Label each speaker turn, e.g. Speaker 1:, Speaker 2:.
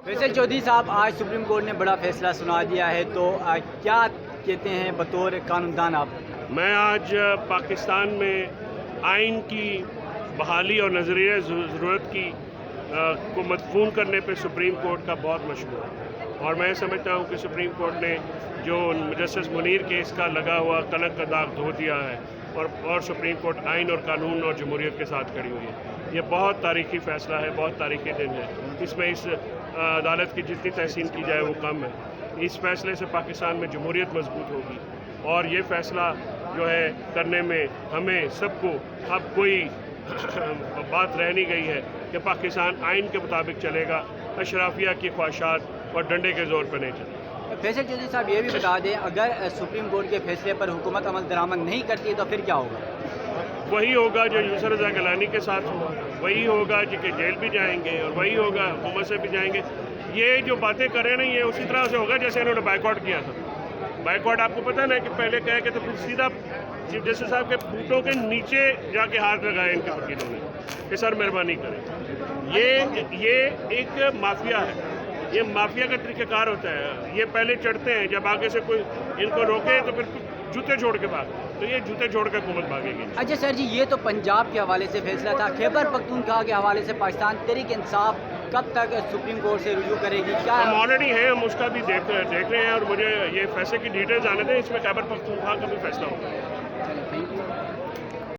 Speaker 1: فیصل چودھری صاحب، آج supreme court نے بڑا فیصلہ سنا دیا ہے، تو کیا کہتے ہیں بطور قانون دان آپ؟
Speaker 2: میں آج پاکستان میں آئین کی بحالی اور نظریہ ضرورت کی کو مدفون کرنے پہ سپریم کورٹ کا بہت مشہور ہے، اور میں سمجھتا ہوں کہ سپریم کورٹ نے جو جسٹس منیر کیس کا لگا ہوا کلنک کا داغ دھو دیا ہے، اور سپریم کورٹ آئین اور قانون اور جمہوریت کے ساتھ کھڑی ہوئی ہے۔ یہ بہت تاریخی فیصلہ ہے، بہت تاریخی دن ہے۔ اس میں اس عدالت کی جتنی تحسین کی جائے وہ کم ہے۔ اس فیصلے سے پاکستان میں جمہوریت مضبوط ہوگی، اور یہ فیصلہ جو ہے کرنے میں ہمیں سب کو اب کوئی بات رہ نہیں گئی ہے کہ پاکستان آئین کے مطابق چلے گا، اشرافیہ کی خواہشات اور ڈنڈے کے زور پہ نہیں چلے گا۔
Speaker 1: فیصل چودھری صاحب، یہ بھی بتا دیں، اگر سپریم کورٹ کے فیصلے پر حکومت عمل درآمد نہیں کرتی تو پھر کیا ہوگا؟
Speaker 2: وہی ہوگا جو یوسر رضا گیلانی کے ساتھ ہوا، وہی ہوگا جو کہ جیل بھی جائیں گے، اور وہی ہوگا حکومت سے بھی جائیں گے۔ یہ جو باتیں کر رہے ہیں یہ اسی طرح سے ہوگا جیسے انہوں نے بائیکاٹ کیا تھا۔ بائیکاٹ آپ کو پتہ نا کہ پہلے کہہ کے تو پھر سیدھا چیف جسٹس صاحب کے بوٹوں کے نیچے جا کے ہاتھ لگائے ان کے وکیلوں نے کہ سر مہربانی کریں۔ یہ ایک مافیا ہے، یہ مافیا کا طریقہ کار ہوتا ہے۔ یہ پہلے چڑھتے ہیں، جب آگے سے کوئی ان کو روکے تو پھر جوتے چھوڑ کے بھاگ، تو یہ جوتے چھوڑ کے حکومت بھاگے گی۔
Speaker 1: اچھا سر جی، یہ تو پنجاب کے حوالے سے فیصلہ تھا، خیبر پختونخوا کے حوالے سے پاکستان تحریک انصاف کب تک سپریم کورٹ سے رجوع کرے گی؟ کیا
Speaker 2: ہم آلریڈی ہیں، ہم اس کا بھی دیکھ رہے ہیں، اور مجھے یہ فیصلے کی ڈیٹیلز آنے دیں، اس میں خیبر پختونخوا کا بھی فیصلہ ہوگا۔